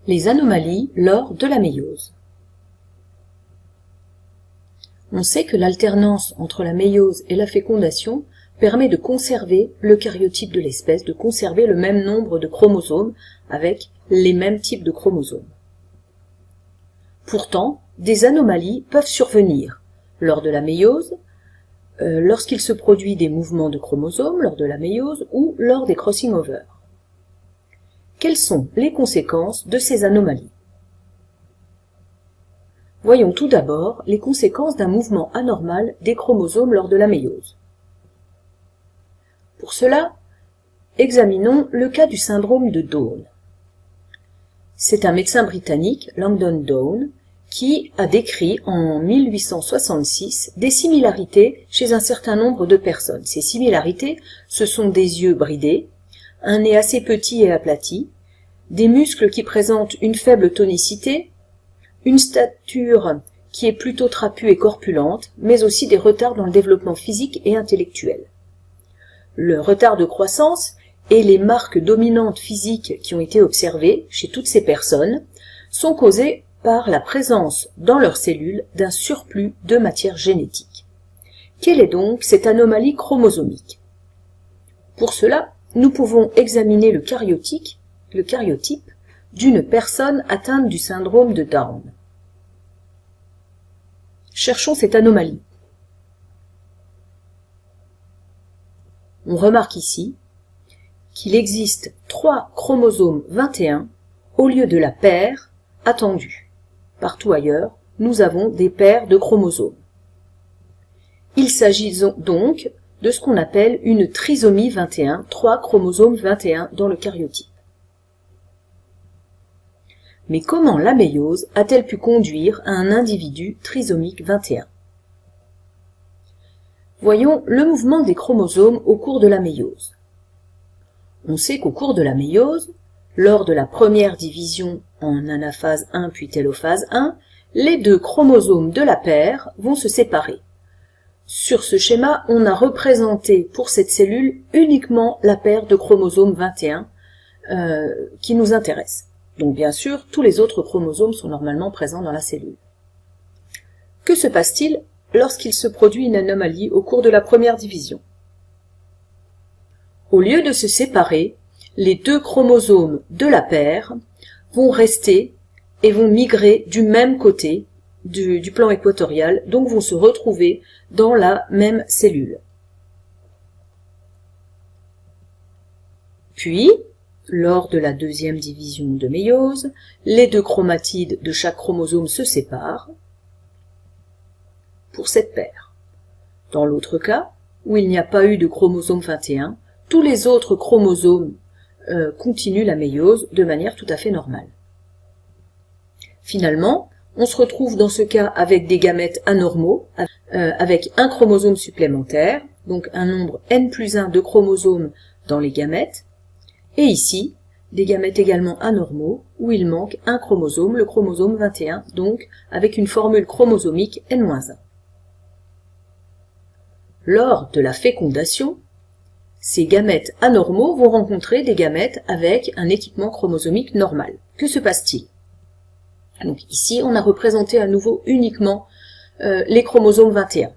Les anomalies lors de la méiose. On sait que l'alternance entre la méiose et la fécondation permet de conserver le karyotype de l'espèce, de conserver le même nombre de chromosomes avec les mêmes types de chromosomes. Pourtant, des anomalies peuvent survenir lors de la méiose, lorsqu'il se produit des mouvements de chromosomes lors de la méiose ou lors des crossing over. Quelles sont les conséquences de ces anomalies? Voyons tout d'abord les conséquences d'un mouvement anormal des chromosomes lors de la méiose. Pour cela, examinons le cas du syndrome de Down. C'est un médecin britannique, Langdon Down, qui a décrit en 1866 des similarités chez un certain nombre de personnes. Ces similarités, ce sont des yeux bridés, un nez assez petit et aplati, des muscles qui présentent une faible tonicité, une stature qui est plutôt trapue et corpulente, mais aussi des retards dans le développement physique et intellectuel. Le retard de croissance et les marques dominantes physiques qui ont été observées chez toutes ces personnes sont causées par la présence dans leurs cellules d'un surplus de matière génétique. Quelle est donc cette anomalie chromosomique? Pour cela, nous pouvons examiner le karyotype d'une personne atteinte du syndrome de Down. Cherchons cette anomalie. On remarque ici qu'il existe 3 chromosomes 21 au lieu de la paire attendue. Partout ailleurs, nous avons des paires de chromosomes. Il s'agit donc de ce qu'on appelle une trisomie 21, 3 chromosomes 21 dans le karyotype. Mais comment la méiose a-t-elle pu conduire à un individu trisomique 21? Voyons le mouvement des chromosomes au cours de la méiose. On sait qu'au cours de la méiose, lors de la première division en anaphase 1 puis télophase 1, les 2 chromosomes de la paire vont se séparer. Sur ce schéma, on a représenté pour cette cellule uniquement la paire de chromosomes 21 qui nous intéresse. Donc bien sûr, tous les autres chromosomes sont normalement présents dans la cellule. Que se passe-t-il lorsqu'il se produit une anomalie au cours de la première division? Au lieu de se séparer, les 2 chromosomes de la paire vont rester et vont migrer du même côté du plan équatorial, donc vont se retrouver dans la même cellule. Puis, lors de la deuxième division de méiose, les 2 chromatides de chaque chromosome se séparent pour cette paire. Dans l'autre cas, où il n'y a pas eu de chromosome 21, tous les autres chromosomes continuent la méiose de manière tout à fait normale. Finalement, on se retrouve dans ce cas avec des gamètes anormaux, avec un chromosome supplémentaire, donc un nombre n+1 de chromosomes dans les gamètes, et ici, des gamètes également anormaux, où il manque un chromosome, le chromosome 21, donc avec une formule chromosomique n-1. Lors de la fécondation, ces gamètes anormaux vont rencontrer des gamètes avec un équipement chromosomique normal. Que se passe-t-il? Donc ici, on a représenté à nouveau uniquement les chromosomes 21.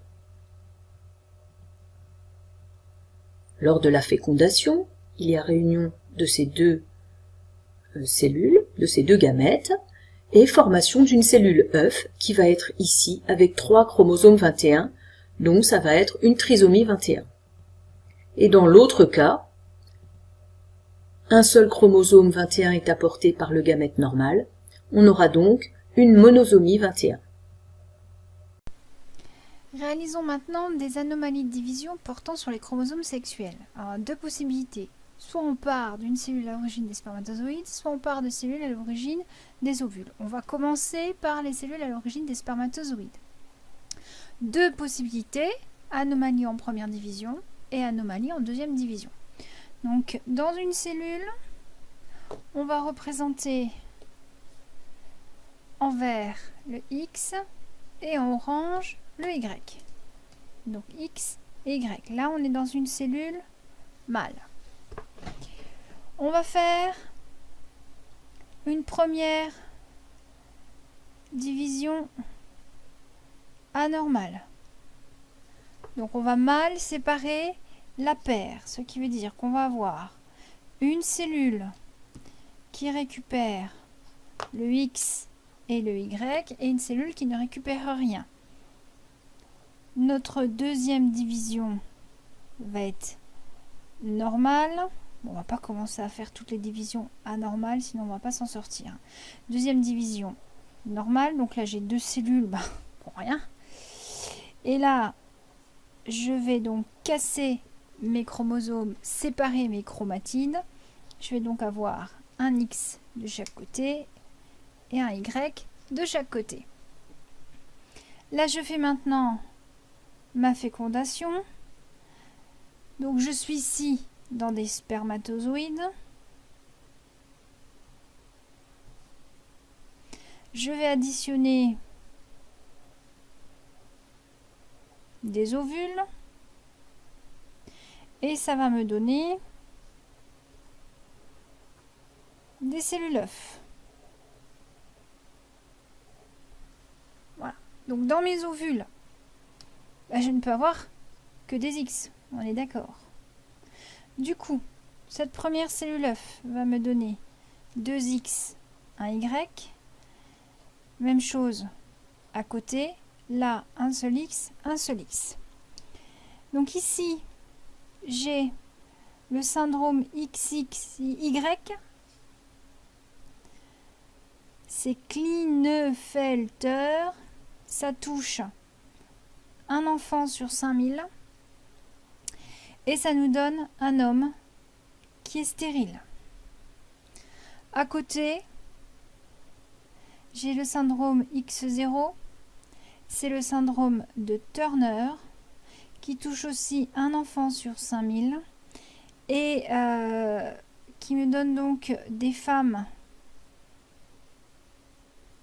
Lors de la fécondation, il y a réunion de ces 2 cellules, de ces 2 gamètes, et formation d'une cellule œuf qui va être ici avec 3 chromosomes 21, donc ça va être une trisomie 21. Et dans l'autre cas, un seul chromosome 21 est apporté par le gamète normal, on aura donc une monosomie 21. Réalisons maintenant des anomalies de division portant sur les chromosomes sexuels. Alors, 2 possibilités. Soit on part d'une cellule à l'origine des spermatozoïdes, soit on part de cellules à l'origine des ovules. On va commencer par les cellules à l'origine des spermatozoïdes. 2 possibilités, anomalie en première division et anomalie en deuxième division. Donc, dans une cellule, on va représenter en vert le X et en orange le Y. Donc X et Y. Là, on est dans une cellule mâle. On va faire une première division anormale. Donc on va mal séparer la paire, ce qui veut dire qu'on va avoir une cellule qui récupère le X et le Y et une cellule qui ne récupère rien. Notre deuxième division va être normale. Bon, on va pas commencer à faire toutes les divisions anormales, sinon on va pas s'en sortir. Deuxième division normale, donc là j'ai deux cellules pour rien. Et là, je vais donc casser mes chromosomes, séparer mes chromatides. Je vais donc avoir un X de chaque côté et un Y de chaque côté. Là, je fais maintenant ma fécondation. Donc, je suis ici dans des spermatozoïdes. Je vais additionner des ovules et ça va me donner des cellules œufs. Voilà. Donc dans mes ovules, je ne peux avoir que des X, on est d'accord. Du coup, cette première cellule œuf va me donner 2 X, 1 Y. Même chose à côté, là un seul X, un seul X. Donc ici, j'ai le syndrome XXY. C'est Klinefelter. Ça touche un enfant sur 5000. Et ça nous donne un homme qui est stérile. À côté, j'ai le syndrome X0. C'est le syndrome de Turner qui touche aussi un enfant sur 5000 et qui me donne donc des femmes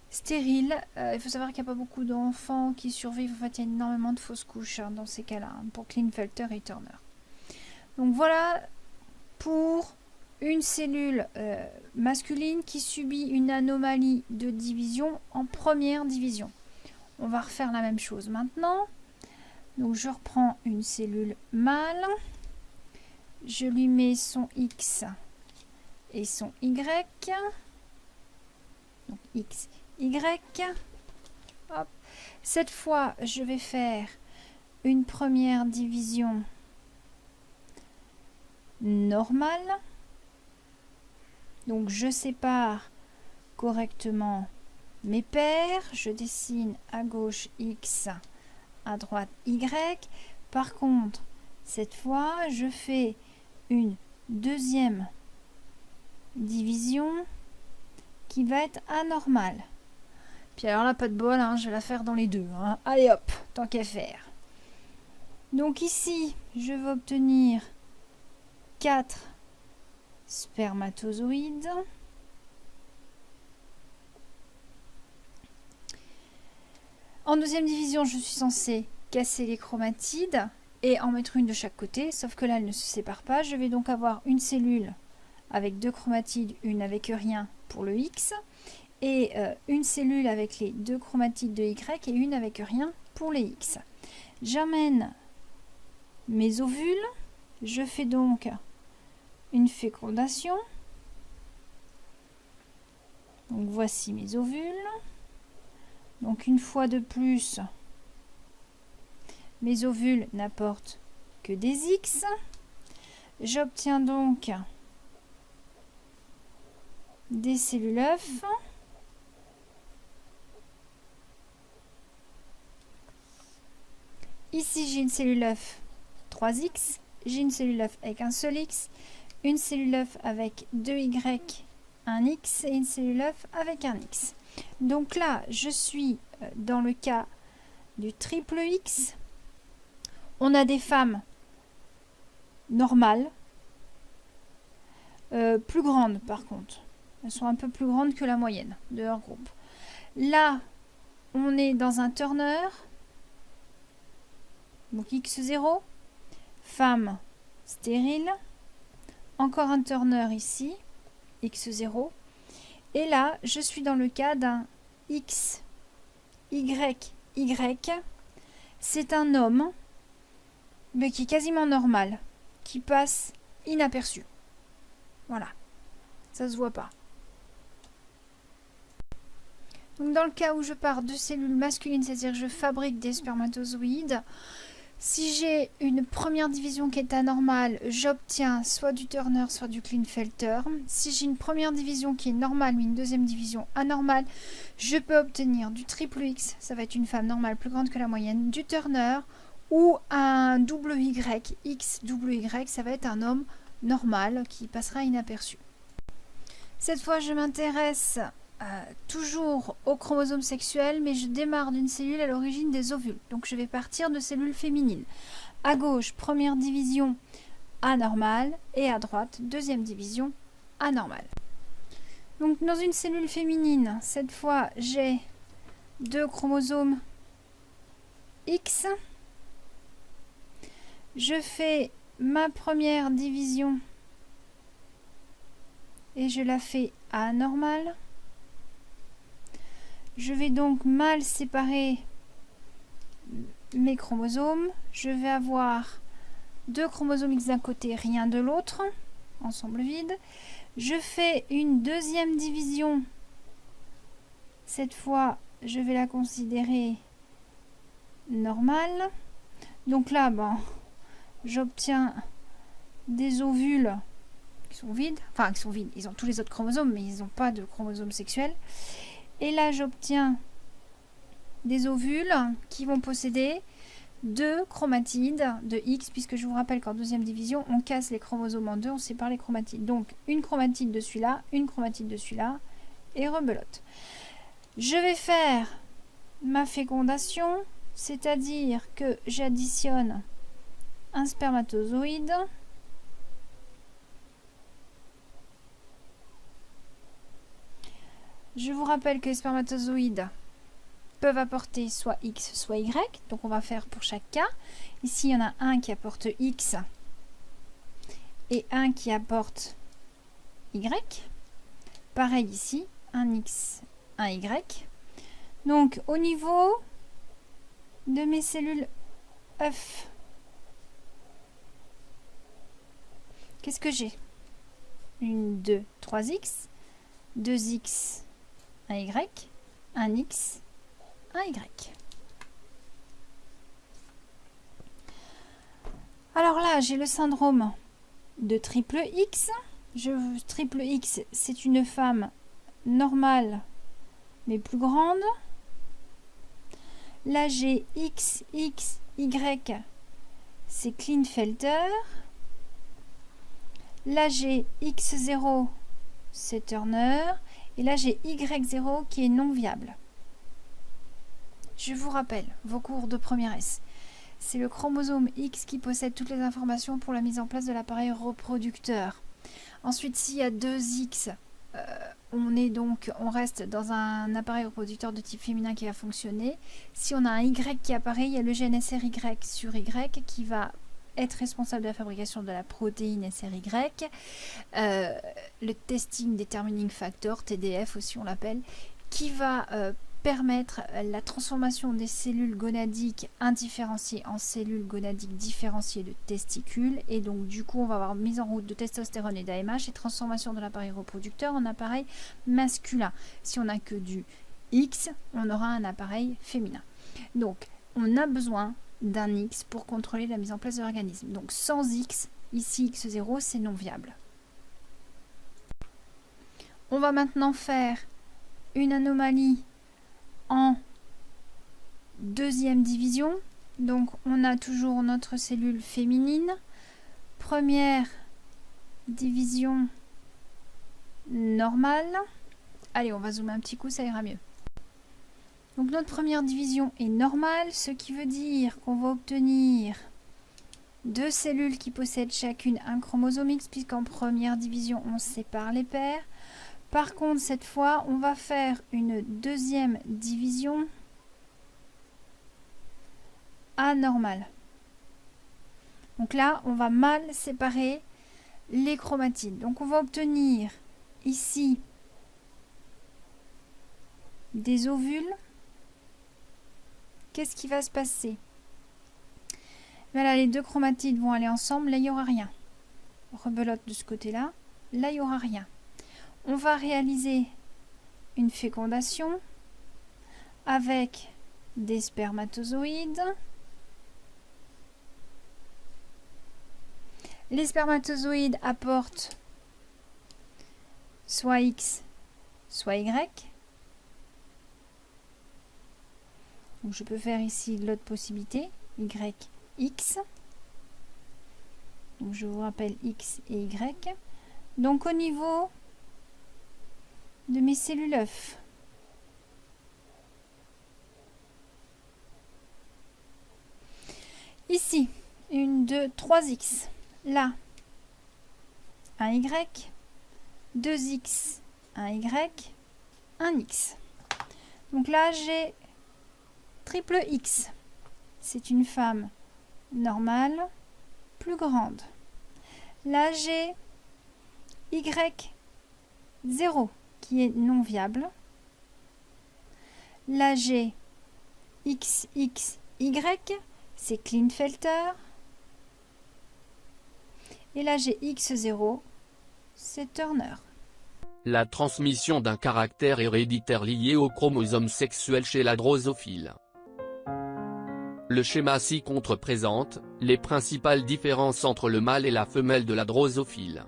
stériles. Il faut savoir qu'il n'y a pas beaucoup d'enfants qui survivent. En fait, il y a énormément de fausses couches dans ces cas-là, pour Klinefelter et Turner. Donc voilà pour une cellule masculine qui subit une anomalie de division en première division. On va refaire la même chose maintenant. Donc je reprends une cellule mâle, je lui mets son X et son Y, donc X, Y. Hop. Cette fois, je vais faire une première division normale. Donc je sépare correctement mes paires, je dessine à gauche X, à droite Y. Par contre, cette fois, je fais une deuxième division qui va être anormale. Puis alors là, pas de bol, je vais la faire dans les deux. Allez hop, tant qu'à faire. Donc ici, je vais obtenir 4 spermatozoïdes. En deuxième division, je suis censée casser les chromatides et en mettre une de chaque côté, sauf que là, elle ne se sépare pas. Je vais donc avoir une cellule avec 2 chromatides, une avec rien pour le X, et une cellule avec les 2 chromatides de Y et une avec rien pour les X. J'amène mes ovules, je fais donc une fécondation. Donc voici mes ovules. Donc une fois de plus, mes ovules n'apportent que des X. J'obtiens donc des cellules œufs. Ici, j'ai une cellule œuf 3X. J'ai une cellule œuf avec un seul X. Une cellule œuf avec 2 Y, un X et une cellule œuf avec un X. Donc là, je suis dans le cas du triple X. On a des femmes normales, plus grandes par contre. Elles sont un peu plus grandes que la moyenne de leur groupe. Là, on est dans un Turner, donc X0, femme stérile. Encore un Turner ici, X0. Et là, je suis dans le cas d'un X, Y, Y. C'est un homme, mais qui est quasiment normal, qui passe inaperçu. Voilà, ça se voit pas. Donc dans le cas où je pars de cellules masculines, c'est-à-dire que je fabrique des spermatozoïdes, si j'ai une première division qui est anormale, j'obtiens soit du Turner, soit du Klinefelter. Si j'ai une première division qui est normale, mais une deuxième division anormale, je peux obtenir du triple X, ça va être une femme normale plus grande que la moyenne, du Turner, ou un WY, XWY, ça va être un homme normal qui passera inaperçu. Cette fois, je m'intéresse toujours aux chromosomes sexuels, mais je démarre d'une cellule à l'origine des ovules. Donc je vais partir de cellules féminines. À gauche, première division anormale, et à droite, deuxième division anormale. Donc dans une cellule féminine, cette fois, j'ai 2 chromosomes X. Je fais ma première division et je la fais anormale. Je vais donc mal séparer mes chromosomes. Je vais avoir 2 chromosomes X d'un côté, rien de l'autre, ensemble vide. Je fais une deuxième division. Cette fois, je vais la considérer normale. Donc là, j'obtiens des ovules qui sont vides. Enfin, qui sont vides. Ils ont tous les autres chromosomes, mais ils n'ont pas de chromosomes sexuels. Et là, j'obtiens des ovules qui vont posséder 2 chromatides de X, puisque je vous rappelle qu'en deuxième division, on casse les chromosomes en deux, on sépare les chromatides. Donc, une chromatide de celui-là, une chromatide de celui-là, et rebelote. Je vais faire ma fécondation, c'est-à-dire que j'additionne un spermatozoïde, je vous rappelle que les spermatozoïdes peuvent apporter soit X, soit Y. Donc on va faire pour chaque cas. Ici, il y en a un qui apporte X et un qui apporte Y. Pareil ici, un X, un Y. Donc au niveau de mes cellules œufs, qu'est-ce que j'ai? Une, 2, 3X, 2X, un Y, un X, un Y. Alors là, j'ai le syndrome de triple X. Triple X, c'est une femme normale, mais plus grande. Là, j'ai X, X, Y, c'est Klinefelter. Là, j'ai X0, c'est Turner. Et là, j'ai Y0 qui est non viable. Je vous rappelle vos cours de première S. C'est le chromosome X qui possède toutes les informations pour la mise en place de l'appareil reproducteur. Ensuite, s'il y a 2 X, on reste dans un appareil reproducteur de type féminin qui va fonctionner. Si on a un Y qui apparaît, il y a le gène SRY sur Y qui va être responsable de la fabrication de la protéine SRY. Le testing determining factor, TDF aussi on l'appelle, qui va permettre la transformation des cellules gonadiques indifférenciées en cellules gonadiques différenciées de testicules. Et donc du coup on va avoir mise en route de testostérone et d'AMH et transformation de l'appareil reproducteur en appareil masculin. Si on n'a que du X, on aura un appareil féminin. Donc on a besoin d'un X pour contrôler la mise en place de l'organisme. Donc sans X, ici X0 c'est non viable. On va maintenant faire une anomalie en deuxième division. Donc on a toujours notre cellule féminine. Première division normale. Allez, on va zoomer un petit coup, ça ira mieux. Donc notre première division est normale, ce qui veut dire qu'on va obtenir 2 cellules qui possèdent chacune un chromosome X, puisqu'en première division on sépare les paires. Par contre, cette fois, on va faire une deuxième division anormale. Donc là, on va mal séparer les chromatides. Donc on va obtenir ici des ovules, qu'est-ce qui va se passer? Voilà, les deux chromatides vont aller ensemble, là il n'y aura rien. Rebelote de ce côté-là, là il n'y aura rien. On va réaliser une fécondation avec des spermatozoïdes. Les spermatozoïdes apportent soit X, soit Y. Donc je peux faire ici l'autre possibilité, YX. Donc je vous rappelle X et Y. Donc au niveau de mes cellules œufs, ici, 1, 2, 3X. Là, un Y, 2X, un Y, un X. Donc là, j'ai triple X. C'est une femme normale, plus grande. Là, j'ai Y0 qui est non viable. Là, j'ai XXY, c'est Klinefelter. Et là, j'ai X0, c'est Turner. La transmission d'un caractère héréditaire lié au chromosome sexuel chez la drosophile. Le schéma ci-contre présente les principales différences entre le mâle et la femelle de la drosophile.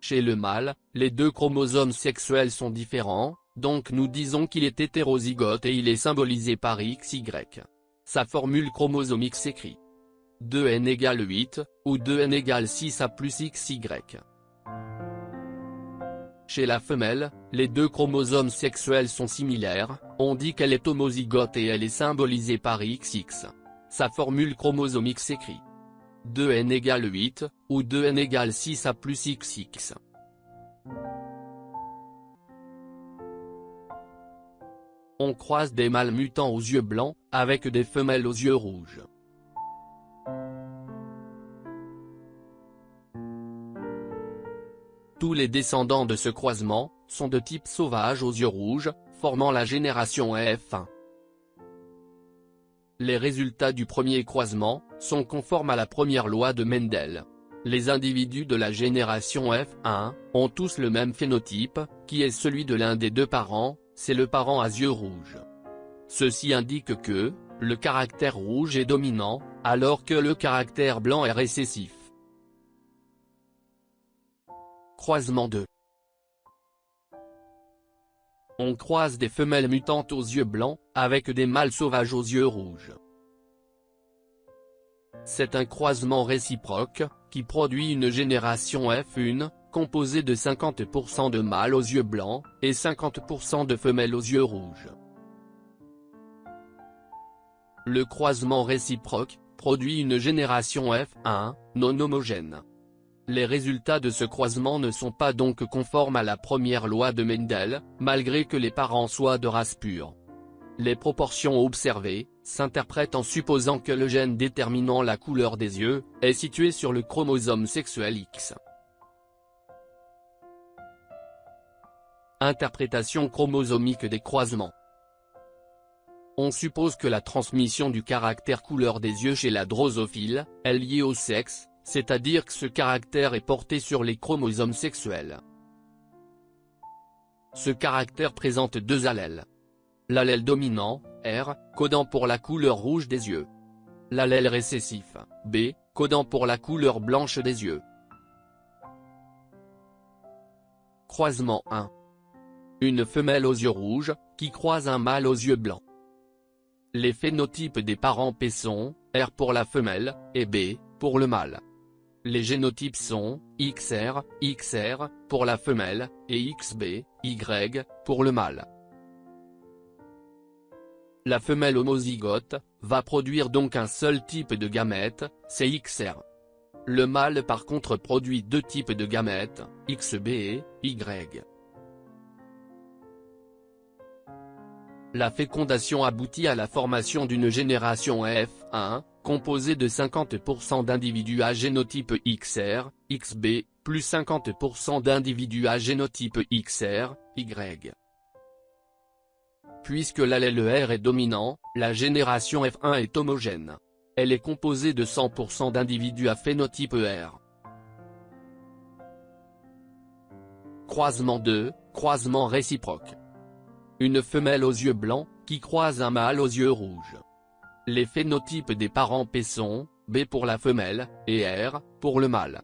Chez le mâle, les deux chromosomes sexuels sont différents, donc nous disons qu'il est hétérozygote et il est symbolisé par XY. Sa formule chromosomique s'écrit 2n égale 8, ou 2n égale 6 a plus XY. Chez la femelle, les deux chromosomes sexuels sont similaires, on dit qu'elle est homozygote et elle est symbolisée par XX. Sa formule chromosomique s'écrit 2n égale 8, ou 2n égale 6 a plus XX. On croise des mâles mutants aux yeux blancs, avec des femelles aux yeux rouges. Tous les descendants de ce croisement sont de type sauvage aux yeux rouges, formant la génération F1. Les résultats du premier croisement sont conformes à la première loi de Mendel. Les individus de la génération F1 ont tous le même phénotype, qui est celui de l'un des deux parents, c'est le parent à yeux rouges. Ceci indique que le caractère rouge est dominant, alors que le caractère blanc est récessif. Croisement 2. On croise des femelles mutantes aux yeux blancs, avec des mâles sauvages aux yeux rouges. C'est un croisement réciproque, qui produit une génération F1, composée de 50% de mâles aux yeux blancs, et 50% de femelles aux yeux rouges. Le croisement réciproque produit une génération F1, non homogène. Les résultats de ce croisement ne sont pas donc conformes à la première loi de Mendel, malgré que les parents soient de race pure. Les proportions observées s'interprètent en supposant que le gène déterminant la couleur des yeux est situé sur le chromosome sexuel X. Interprétation chromosomique des croisements. On suppose que la transmission du caractère couleur des yeux chez la drosophile est liée au sexe, c'est-à-dire que ce caractère est porté sur les chromosomes sexuels. Ce caractère présente deux allèles. L'allèle dominant, R, codant pour la couleur rouge des yeux. L'allèle récessif, B, codant pour la couleur blanche des yeux. Croisement 1. Une femelle aux yeux rouges, qui croise un mâle aux yeux blancs. Les phénotypes des parents P sont, R pour la femelle, et B, pour le mâle. Les génotypes sont, XR, XR, pour la femelle, et XB, Y, pour le mâle. La femelle homozygote va produire donc un seul type de gamète, c'est XR. Le mâle par contre produit deux types de gamètes, XB et Y. La fécondation aboutit à la formation d'une génération F1, composée de 50% d'individus à génotype XR, XB, plus 50% d'individus à génotype XR, Y. Puisque l'allèle R est dominant, la génération F1 est homogène. Elle est composée de 100% d'individus à phénotype R. Croisement 2, croisement réciproque. Une femelle aux yeux blancs, qui croise un mâle aux yeux rouges. Les phénotypes des parents P sont, B pour la femelle, et R, pour le mâle.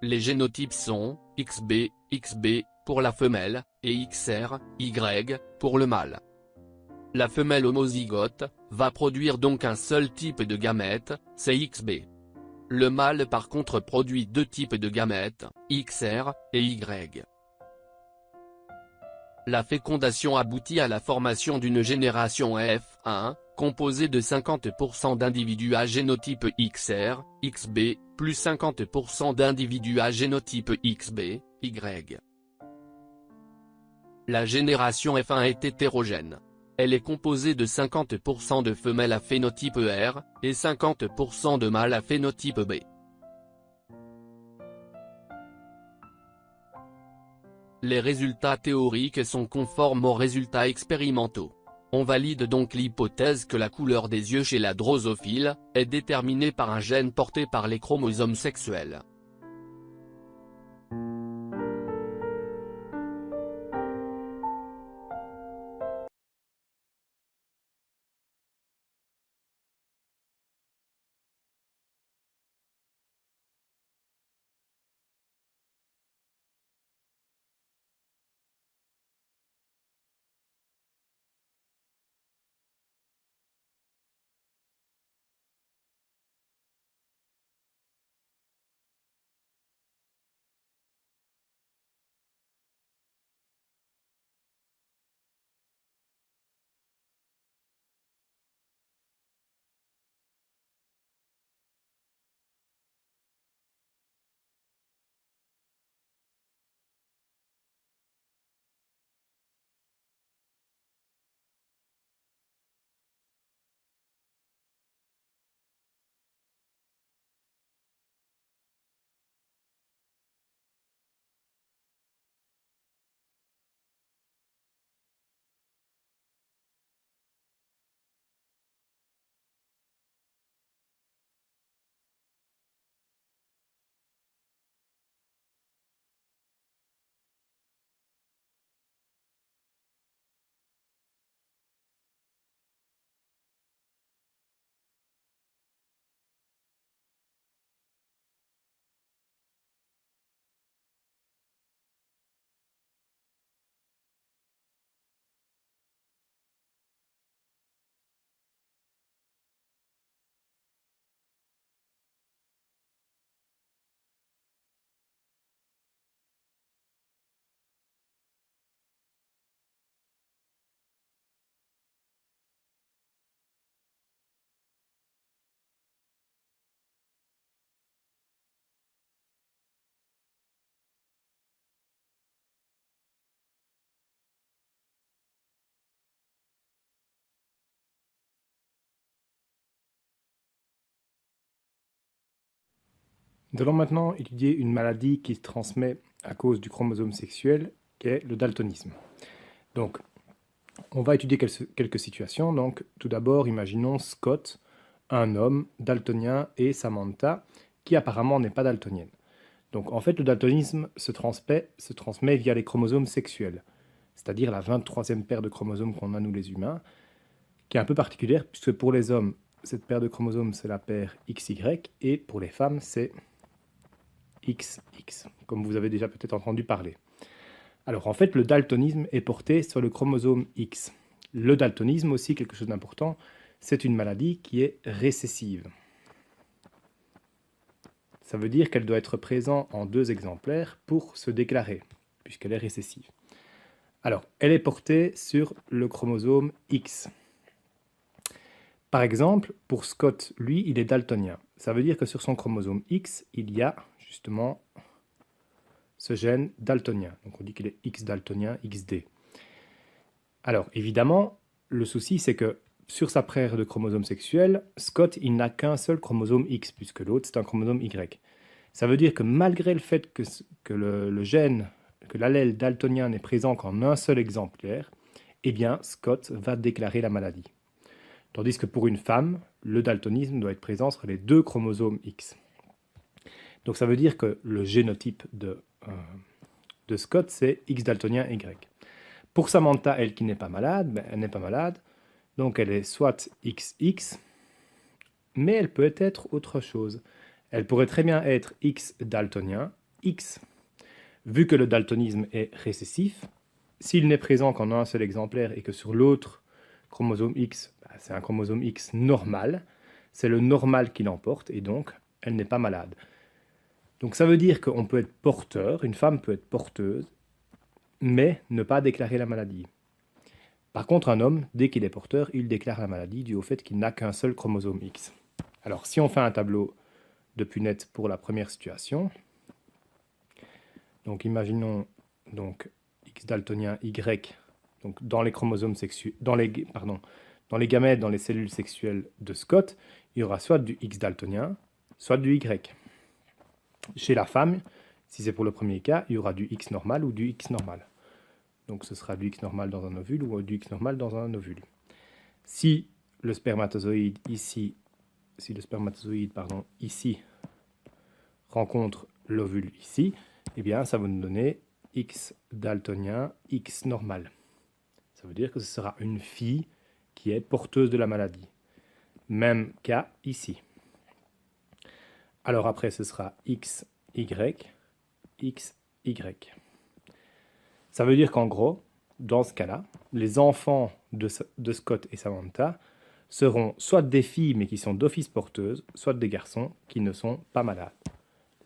Les génotypes sont, XB, XB, pour la femelle, et XR, Y, pour le mâle. La femelle homozygote, va produire donc un seul type de gamète, c'est XB. Le mâle par contre produit deux types de gamètes, XR, et Y. La fécondation aboutit à la formation d'une génération F1, composée de 50% d'individus à génotype XR, XB, plus 50% d'individus à génotype XB, Y. La génération F1 est hétérogène. Elle est composée de 50% de femelles à phénotype R, et 50% de mâles à phénotype B. Les résultats théoriques sont conformes aux résultats expérimentaux. On valide donc l'hypothèse que la couleur des yeux chez la drosophile est déterminée par un gène porté par les chromosomes sexuels. Nous allons maintenant étudier une maladie qui se transmet à cause du chromosome sexuel, qui est le daltonisme. Donc, on va étudier quelques situations. Donc, tout d'abord, imaginons Scott, un homme daltonien, et Samantha, qui apparemment n'est pas daltonienne. Donc, en fait, le daltonisme se transmet via les chromosomes sexuels, c'est-à-dire la 23e paire de chromosomes qu'on a, nous les humains, qui est un peu particulière, puisque pour les hommes, cette paire de chromosomes, c'est la paire XY, et pour les femmes, c'est XX, comme vous avez déjà peut-être entendu parler. Alors en fait, le daltonisme est porté sur le chromosome X. Le daltonisme aussi, quelque chose d'important, c'est une maladie qui est récessive. Ça veut dire qu'elle doit être présente en 2 exemplaires pour se déclarer, puisqu'elle est récessive. Alors, elle est portée sur le chromosome X. Par exemple, pour Scott, lui, il est daltonien. Ça veut dire que sur son chromosome X, il y a justement ce gène daltonien. Donc on dit qu'il est X daltonien, XD. Alors évidemment, le souci c'est que sur sa paire de chromosomes sexuels, Scott, il n'a qu'un seul chromosome X, puisque l'autre c'est un chromosome Y. Ça veut dire que malgré le fait que le gène, que l'allèle daltonien n'est présent qu'en un seul exemplaire, eh bien, Scott va déclarer la maladie. Tandis que pour une femme, le daltonisme doit être présent sur les 2 chromosomes X. Donc ça veut dire que le génotype de Scott, c'est X daltonien Y. Pour Samantha, elle qui n'est pas malade, elle n'est pas malade, donc elle est soit XX, mais elle peut être autre chose. Elle pourrait très bien être X daltonien, X. Vu que le daltonisme est récessif, s'il n'est présent qu'en un seul exemplaire et que sur l'autre chromosome X, c'est un chromosome X normal, c'est le normal qui l'emporte et donc elle n'est pas malade. Donc ça veut dire qu'on peut être porteur, une femme peut être porteuse, mais ne pas déclarer la maladie. Par contre, un homme, dès qu'il est porteur, il déclare la maladie dû au fait qu'il n'a qu'un seul chromosome X. Alors si on fait un tableau de Punnett pour la première situation, donc imaginons donc X daltonien Y, donc dans les chromosomes sexuels, dans les gamètes, dans les cellules sexuelles de Scott, il y aura soit du X daltonien, soit du Y. Chez la femme, si c'est pour le premier cas, il y aura du X normal ou du X normal. Donc ce sera du X normal dans un ovule ou du X normal dans un ovule. Si le spermatozoïde ici, ici rencontre l'ovule ici, eh bien ça va nous donner X daltonien, X normal. Ça veut dire que ce sera une fille qui est porteuse de la maladie. Même cas ici. Alors après, ce sera XY, XY. Ça veut dire qu'en gros, dans ce cas-là, les enfants de Scott et Samantha seront soit des filles mais qui sont d'office porteuses, soit des garçons qui ne sont pas malades.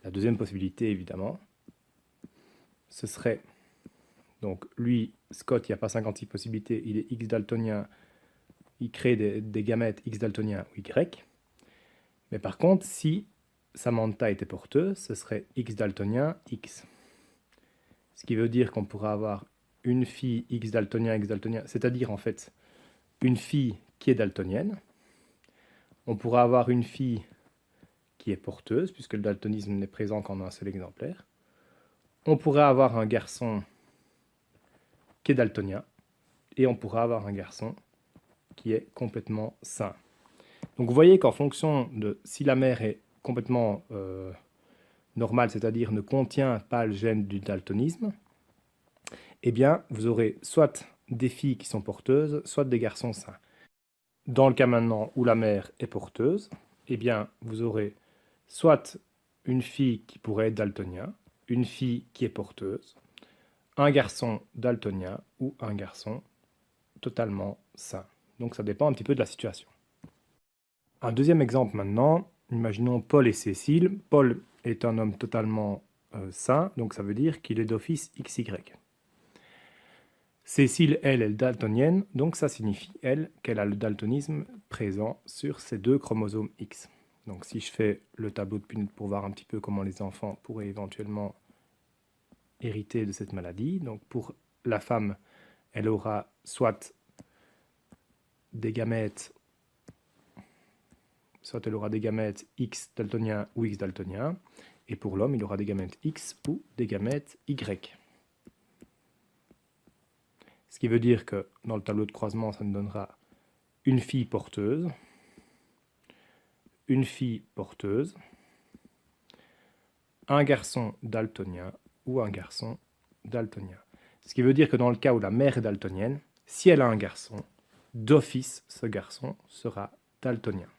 La deuxième possibilité, évidemment, ce serait, donc lui, Scott, il n'y a pas 56 possibilités, il est X daltonien, il crée des gamètes X daltoniens ou Y. Mais par contre, si Samantha était porteuse, ce serait X daltonien, X. Ce qui veut dire qu'on pourra avoir une fille X daltonien, c'est-à-dire en fait une fille qui est daltonienne. On pourra avoir une fille qui est porteuse, puisque le daltonisme n'est présent qu'en un seul exemplaire. On pourrait avoir un garçon qui est daltonien, et on pourra avoir un garçon qui est complètement sain. Donc vous voyez qu'en fonction de si la mère est complètement normale, c'est-à-dire ne contient pas le gène du daltonisme, eh bien vous aurez soit des filles qui sont porteuses, soit des garçons sains. Dans le cas maintenant où la mère est porteuse, eh bien vous aurez soit une fille qui pourrait être daltonien, une fille qui est porteuse, un garçon daltonien ou un garçon totalement sain. Donc ça dépend un petit peu de la situation. Un deuxième exemple maintenant, imaginons Paul et Cécile. Paul est un homme totalement sain, donc ça veut dire qu'il est d'office XY. Cécile, elle, est daltonienne, donc ça signifie, elle, qu'elle a le daltonisme présent sur ses 2 chromosomes X. Donc si je fais le tableau de Punnett pour voir un petit peu comment les enfants pourraient éventuellement hériter de cette maladie, donc pour la femme, elle aura soit des gamètes, X daltonien ou X daltonien, et pour l'homme, il aura des gamètes X ou des gamètes Y. Ce qui veut dire que dans le tableau de croisement, ça nous donnera une fille porteuse, un garçon daltonien ou un garçon daltonien. Ce qui veut dire que dans le cas où la mère est daltonienne, si elle a un garçon, d'office, ce garçon sera daltonien.